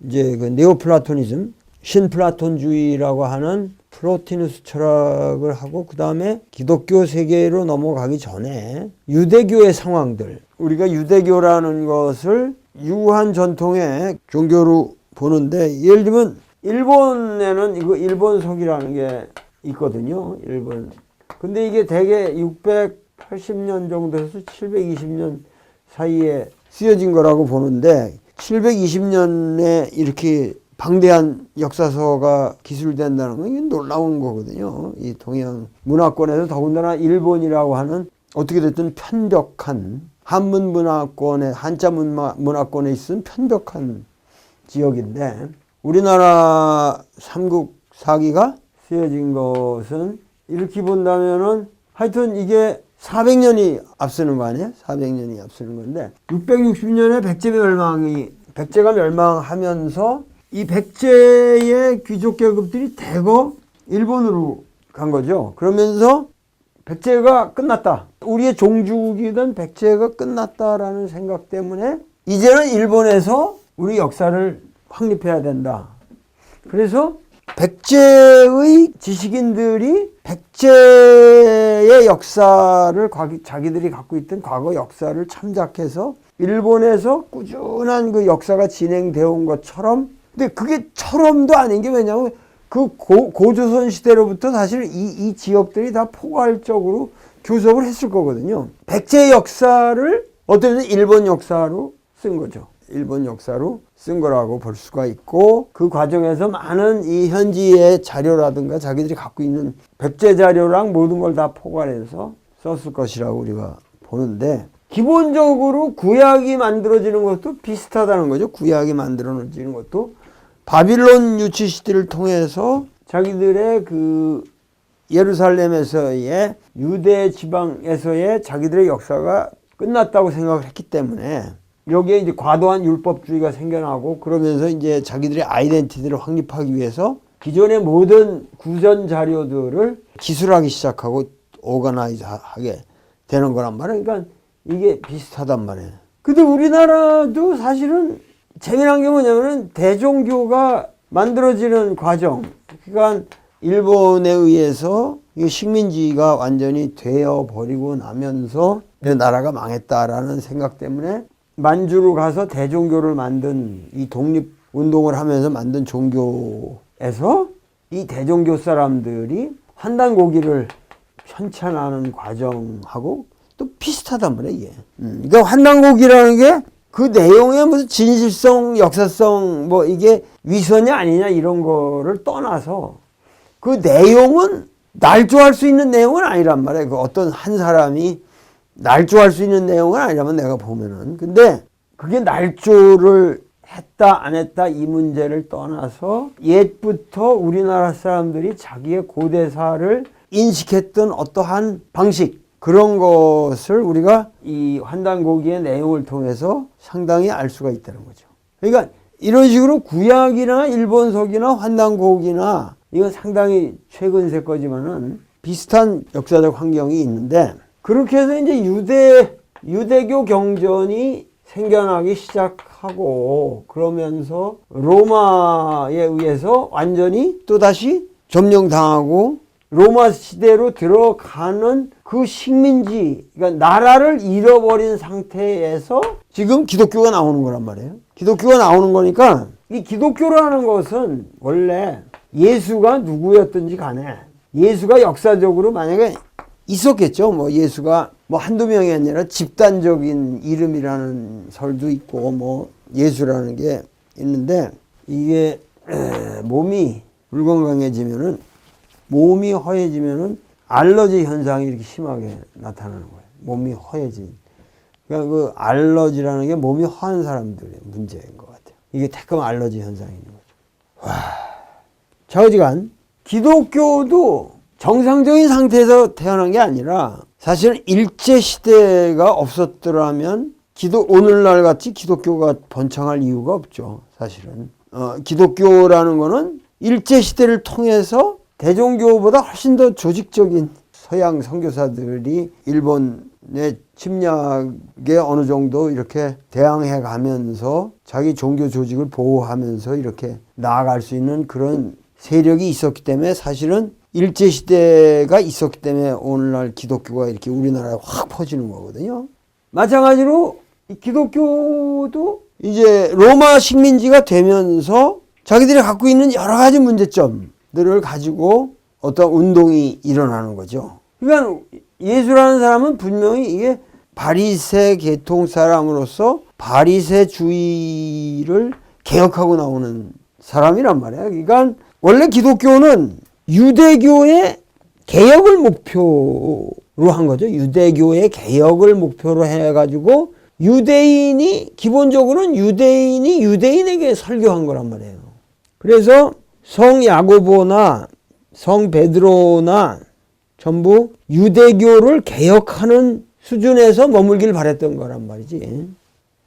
이제 그 네오플라토니즘, 신플라톤주의라고 하는 플로티누스 철학을 하고 그 다음에 기독교 세계로 넘어가기 전에 유대교의 상황들, 우리가 유대교라는 것을 유한 전통의 종교로 보는데, 예를 들면 일본에는 이거 일본석이라는 게 있거든요. 일본. 근데 이게 대개 680년 정도에서 720년 사이에 쓰여진 거라고 보는데, 720년에 이렇게 방대한 역사서가 기술된다는 건 이게 놀라운 거거든요. 이 동양 문화권에서 더군다나 일본이라고 하는 어떻게 됐든 편벽한 한문 문화권에, 한자 문화권에 있은 편벽한 지역인데, 우리나라 삼국 사기가 쓰여진 것은 이렇게 본다면은 하여튼 이게 400년이 앞서는 거 아니에요? 400년이 앞서는 건데, 660년에 백제가 멸망하면서 이 백제의 귀족 계급들이 대거 일본으로 간 거죠. 그러면서 백제가 끝났다. 우리의 종주국이던 백제가 끝났다라는 생각 때문에 이제는 일본에서 우리 역사를 확립해야 된다. 그래서 백제의 지식인들이 백제의 역사를 자기들이 갖고 있던 과거 역사를 참작해서 일본에서 꾸준한 그 역사가 진행되어 온 것처럼, 근데 그게 처럼도 아닌 게 왜냐하면 그 고조선 시대로부터 사실 이 지역들이 다 포괄적으로 교섭을 했을 거거든요. 백제의 역사를 어떻게든 일본 역사로 쓴 거죠. 일본 역사로 쓴 거라고 볼 수가 있고, 그 과정에서 많은 이 현지의 자료라든가 자기들이 갖고 있는 백제 자료랑 모든 걸 다 포괄해서 썼을 것이라고 우리가 보는데, 기본적으로 구약이 만들어지는 것도 비슷하다는 거죠. 구약이 만들어지는 것도 바빌론 유치 시대를 통해서 자기들의 그 예루살렘에서의 유대 지방에서의 자기들의 역사가 끝났다고 생각을 했기 때문에 여기에 이제 과도한 율법주의가 생겨나고, 그러면서 이제 자기들의 아이덴티티를 확립하기 위해서 기존의 모든 구전 자료들을 기술하기 시작하고 오가나이즈하게 되는 거란 말이에요. 그러니까 이게 비슷하단 말이에요. 근데 우리나라도 사실은 재미난 게 뭐냐면은 대종교가 만들어지는 과정, 그러니까 일본에 의해서 이 식민지가 완전히 되어버리고 나면서 내 나라가 망했다라는 생각 때문에 만주로 가서 대종교를 만든, 이 독립운동을 하면서 만든 종교에서 이 대종교 사람들이 환단고기를 편찬하는 과정하고 또 비슷하단 말이에요, 이게. 그러니까 환단고기라는 게 그 내용에 무슨 진실성, 역사성, 뭐 이게 위선이 아니냐 이런 거를 떠나서 그 내용은 날조할 수 있는 내용은 아니란 말이에요. 그 어떤 한 사람이 날조할 수 있는 내용은 아니라면 내가 보면은. 근데 그게 날조를 했다 안 했다 이 문제를 떠나서 옛부터 우리나라 사람들이 자기의 고대사를 인식했던 어떠한 방식, 그런 것을 우리가 이 환단고기의 내용을 통해서 상당히 알 수가 있다는 거죠. 그러니까 이런 식으로 구약이나 일본석이나 환단고기나 이건 상당히 최근 세 거지만은 비슷한 역사적 환경이 있는데, 그렇게 해서 이제 유대교 경전이 생겨나기 시작하고, 그러면서 로마에 의해서 완전히 또다시 점령당하고 로마 시대로 들어가는 그 식민지, 그러니까 나라를 잃어버린 상태에서 지금 기독교가 나오는 거란 말이에요. 기독교가 나오는 거니까, 이 기독교라는 것은 원래 예수가 누구였든지 간에 예수가 역사적으로 만약에 있었겠죠. 뭐 예수가 뭐 한두 명이 아니라 집단적인 이름이라는 설도 있고, 뭐 예수라는 게 있는데, 이게 몸이 불건강해지면은, 몸이 허해지면은 알러지 현상이 이렇게 심하게 나타나는 거예요. 몸이 허해진. 그러니까 그 알러지라는 게 몸이 허한 사람들의 문제인 것 같아요. 이게 태금 알러지 현상이 있는 거죠. 와. 좌우지간 기독교도 정상적인 상태에서 태어난 게 아니라 사실은 일제시대가 없었더라면 오늘날 같이 기독교가 번창할 이유가 없죠. 사실은. 기독교라는 거는 일제시대를 통해서 대종교보다 훨씬 더 조직적인 서양 선교사들이 일본의 침략에 어느 정도 이렇게 대항해 가면서 자기 종교 조직을 보호하면서 이렇게 나아갈 수 있는 그런 세력이 있었기 때문에 사실은 일제시대가 있었기 때문에 오늘날 기독교가 이렇게 우리나라에 확 퍼지는 거거든요. 마찬가지로 기독교도 이제 로마 식민지가 되면서 자기들이 갖고 있는 여러 가지 문제점들을 가지고 어떤 운동이 일어나는 거죠. 그러니까 예수라는 사람은 분명히 이게 바리새 계통 사람으로서 바리새주의를 개혁하고 나오는 사람이란 말이야. 그러니까 원래 기독교는 유대교의 개혁을 목표로 한 거죠. 유대교의 개혁을 목표로 해가지고 기본적으로는 유대인이 유대인에게 설교한 거란 말이에요. 그래서 성 야고보나 성 베드로나 전부 유대교를 개혁하는 수준에서 머물길 바랬던 거란 말이지.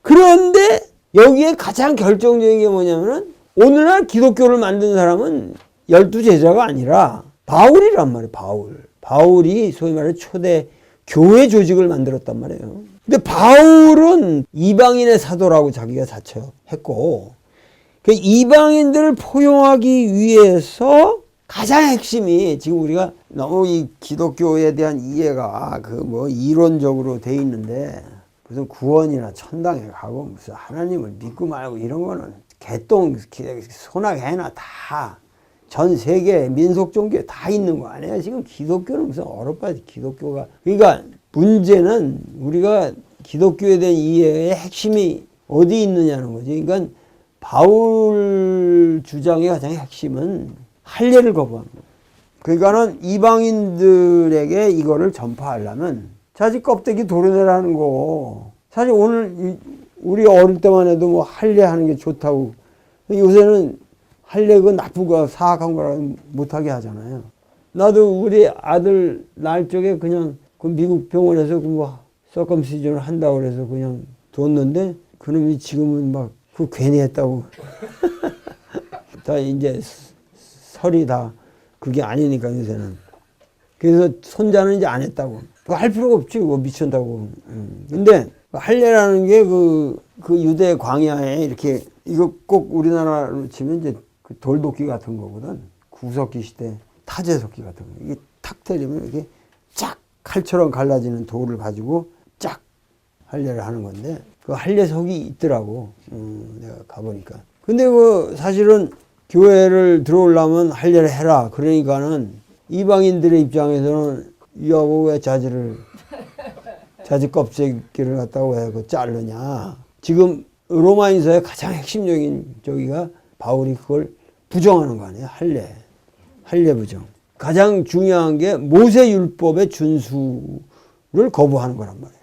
그런데 여기에 가장 결정적인 게 뭐냐면은 오늘날 기독교를 만든 사람은 12제자가 아니라 바울이란 말이에요. 바울이 소위 말해 초대 교회 조직을 만들었단 말이에요. 근데 바울은 이방인의 사도라고 자기가 자처했고, 그 이방인들을 포용하기 위해서 가장 핵심이 지금 우리가 너무 이 기독교에 대한 이해가 그 뭐 이론적으로 돼 있는데 무슨 구원이나 천당에 가고 무슨 하나님을 믿고 말고 이런 거는 개똥 소나 개나 다 전 세계 민속 종교에 다 있는 거 아니에요. 지금 기독교는 무슨 어렵다지 기독교가. 그러니까 문제는 우리가 기독교에 대한 이해의 핵심이 어디 있느냐는 거지. 그러니까 바울 주장의 가장 핵심은 할례를 거부하는 거예요. 그러니까는 이방인들에게 이거를 전파하려면 자식 껍데기 도려내라는 거. 사실 오늘 우리 어릴 때만 해도 뭐 할례하는 게 좋다고. 요새는 할례 그 나쁘고 사악한 거라고 못하게 하잖아요. 나도 우리 아들 날 적에 그냥 그 미국 병원에서 그 뭐 서컴시전을 한다고 그래서 그냥 뒀는데 그놈이 지금은 막 그 괜히 했다고. 다 이제 설이 다 그게 아니니까 요새는. 그래서 손자는 이제 안 했다고. 할 필요가 없지. 뭐 미친다고. 근데 할례라는 게 그 유대 광야에 이렇게 이거 꼭 우리나라로 치면 이제 그 돌도끼 같은 거거든. 구석기 시대 타제석기 같은 거. 이게 탁 때리면 이렇게 쫙 칼처럼 갈라지는 돌을 가지고 쫙 할례를 하는 건데 그 할례석이 있더라고. 내가 가보니까. 근데 그 사실은 교회를 들어오려면 할례를 해라. 그러니까는 이방인들의 입장에서는 이하고 왜 자지 껍데기를 갖다가 왜 그 자르냐. 지금 로마인서의 가장 핵심적인 저기가 바울이 그걸 부정하는 거 아니에요. 할례 부정. 가장 중요한 게 모세 율법의 준수를 거부하는 거란 말이에요.